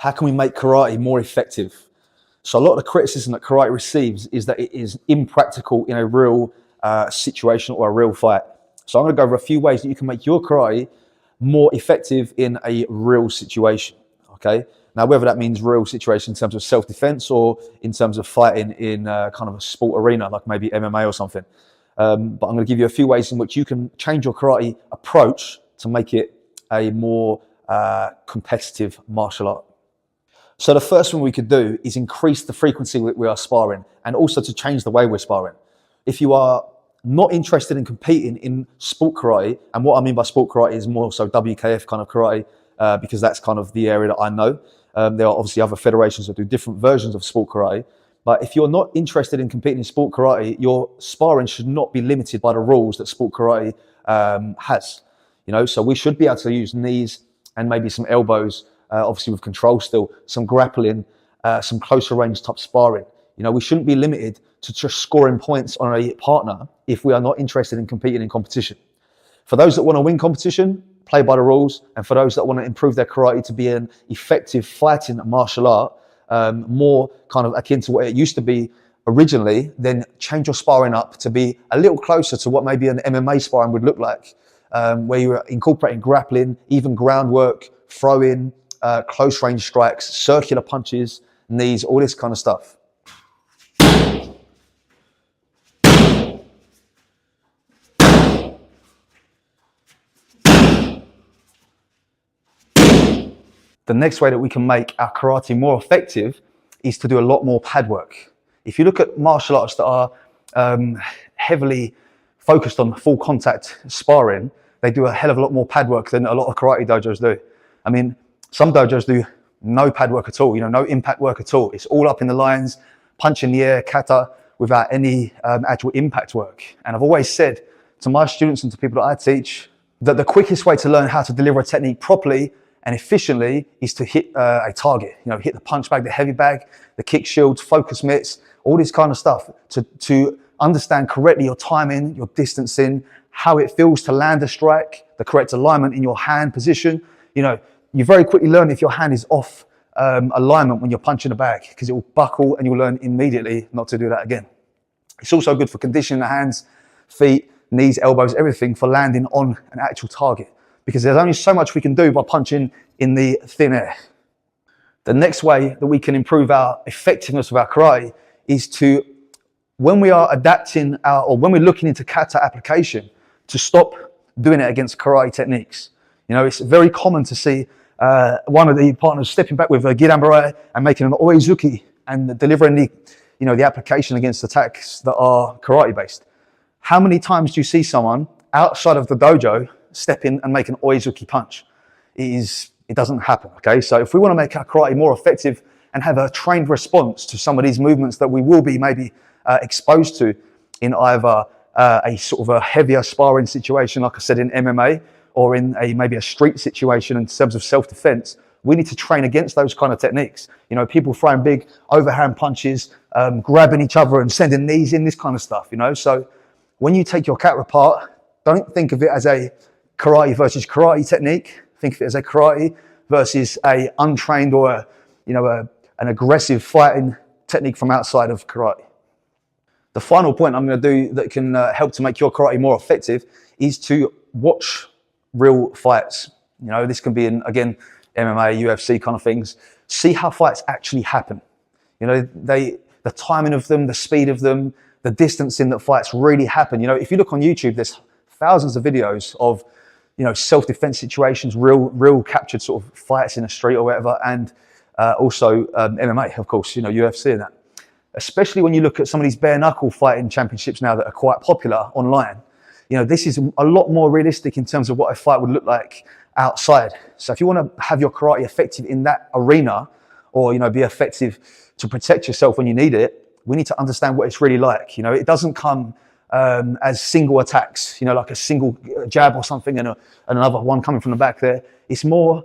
How can we make karate more effective? So a lot of the criticism that karate receives is that it is impractical in a real situation or a real fight. So I'm going to go over a few ways that you can make your karate more effective in a real situation, okay? Now, whether that means real situation in terms of self-defense or in terms of fighting in kind of a sport arena, like maybe MMA or something. But I'm going to give you a few ways in which you can change your karate approach to make it a more competitive martial art. So the first thing we could do is increase the frequency we are sparring, and also to change the way we're sparring. If you are not interested in competing in sport karate, and what I mean by sport karate is more so WKF kind of karate, because that's kind of the area that I know. There are obviously other federations that do different versions of sport karate. But if you're not interested in competing in sport karate, your sparring should not be limited by the rules that sport karate has. You know, so we should be able to use knees and maybe some elbows, obviously with control still, some grappling, some closer range type sparring. You know, we shouldn't be limited to just scoring points on a partner if we are not interested in competing in competition. For those that want to win competition, play by the rules. And for those that want to improve their karate to be an effective fighting martial art, more kind of akin to what it used to be originally, then change your sparring up to be a little closer to what maybe an MMA sparring would look like, where you're incorporating grappling, even groundwork, throwing, close range strikes, circular punches, knees, all this kind of stuff. The next way that we can make our karate more effective is to do a lot more pad work. If you look at martial arts that are heavily focused on full contact sparring, they do a hell of a lot more pad work than a lot of karate dojos do. I mean, some dojos do no pad work at all, you know, no impact work at all. It's all up in the lines, punch in the air, kata, without any actual impact work. And I've always said to my students and to people that I teach that the quickest way to learn how to deliver a technique properly and efficiently is to hit a target, you know, hit the punch bag, the heavy bag, the kick shields, focus mitts, all this kind of stuff to understand correctly your timing, your distancing, how it feels to land a strike, the correct alignment in your hand position. You know, you very quickly learn if your hand is off alignment when you're punching a bag, because it will buckle and you'll learn immediately not to do that again. It's also good for conditioning the hands, feet, knees, elbows, everything for landing on an actual target, because there's only so much we can do by punching in the thin air. The next way that we can improve our effectiveness of our karate is to, when we are adapting or when we're looking into kata application, to stop doing it against karate techniques. You know, it's very common to see one of the partners stepping back with a gidan and making an oizuki and delivering the application against attacks that are karate based. How many times do you see someone outside of the dojo step in and make an oizuki punch? It doesn't happen, okay? So if we want to make our karate more effective and have a trained response to some of these movements that we will be maybe exposed to in either a sort of a heavier sparring situation, like I said, in MMA, or in maybe a street situation in terms of self-defense, we need to train against those kind of techniques. You know, people throwing big overhand punches, grabbing each other and sending knees in, this kind of stuff, you know? So when you take your kata apart, don't think of it as a karate versus karate technique. Think of it as a karate versus a untrained or an aggressive fighting technique from outside of karate. The final point I'm going to do that can help to make your karate more effective is to watch real fights. You know, this can be in, again, MMA, UFC kind of things. See how fights actually happen. You know, the timing of them, the speed of them, the distancing that fights really happen. You know, if you look on YouTube, there's thousands of videos of, you know, self-defense situations, real captured sort of fights in the street or whatever, and also MMA, of course, you know, UFC and that. Especially when you look at some of these bare knuckle fighting championships now that are quite popular online. You know, this is a lot more realistic in terms of what a fight would look like outside. So if you want to have your karate effective in that arena, or, you know, be effective to protect yourself when you need it, we need to understand what it's really like. You know, it doesn't come as single attacks, you know, like a single jab or something and another one coming from the back there. It's more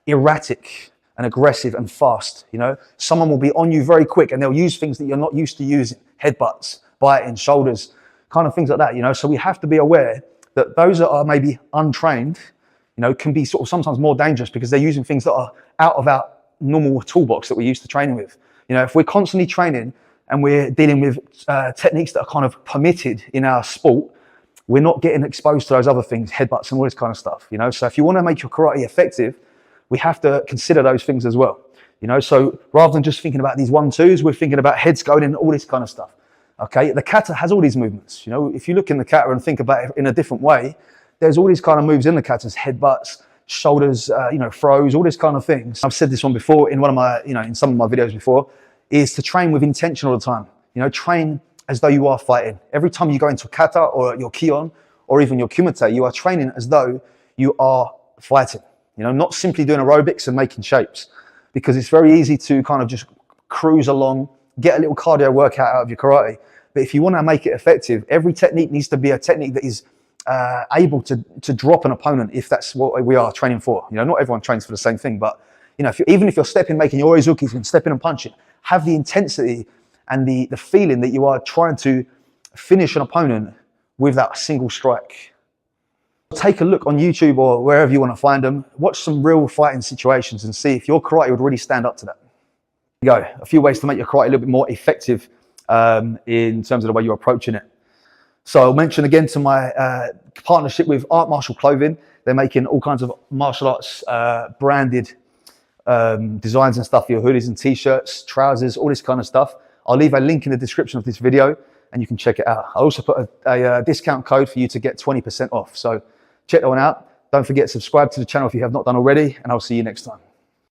erratic and aggressive and fast. You know, someone will be on you very quick and they'll use things that you're not used to using, headbutts, biting, shoulders, kind of things like that, you know. So we have to be aware that those that are maybe untrained, you know, can be sort of sometimes more dangerous because they're using things that are out of our normal toolbox that we're used to training with. You know, if we're constantly training and we're dealing with techniques that are kind of permitted in our sport, we're not getting exposed to those other things, headbutts and all this kind of stuff, you know? So if you want to make your karate effective, we have to consider those things as well, you know? So rather than just thinking about these 1-2s, we're thinking about heads going in, all this kind of stuff, okay? The kata has all these movements, you know? If you look in the kata and think about it in a different way, there's all these kind of moves in the katas, headbutts, shoulders, you know, throws, all this kind of things. I've said this one before in one of my, you know, in some of my videos before, is to train with intention all the time. You know, train as though you are fighting. Every time you go into kata or your kion or even your kumite, you are training as though you are fighting. You know, not simply doing aerobics and making shapes, because it's very easy to kind of just cruise along, get a little cardio workout out of your karate. But if you want to make it effective, every technique needs to be a technique that is able to drop an opponent if that's what we are training for. You know, not everyone trains for the same thing, but you know, even if you're stepping, making your orizukis and stepping and punching, have the intensity and the feeling that you are trying to finish an opponent with that single strike. Take a look on YouTube or wherever you want to find them. Watch some real fighting situations and see if your karate would really stand up to that. There you go. A few ways to make your karate a little bit more effective in terms of the way you're approaching it. So I'll mention again to my partnership with Art Martial Clothing. They're making all kinds of martial arts branded designs and stuff for your hoodies and t-shirts, trousers, all this kind of stuff. I'll leave a link in the description of this video and you can check it out. I'll also put a discount code for you to get 20% off. So check that one out. Don't forget to subscribe to the channel if you have not done already, and I'll see you next time.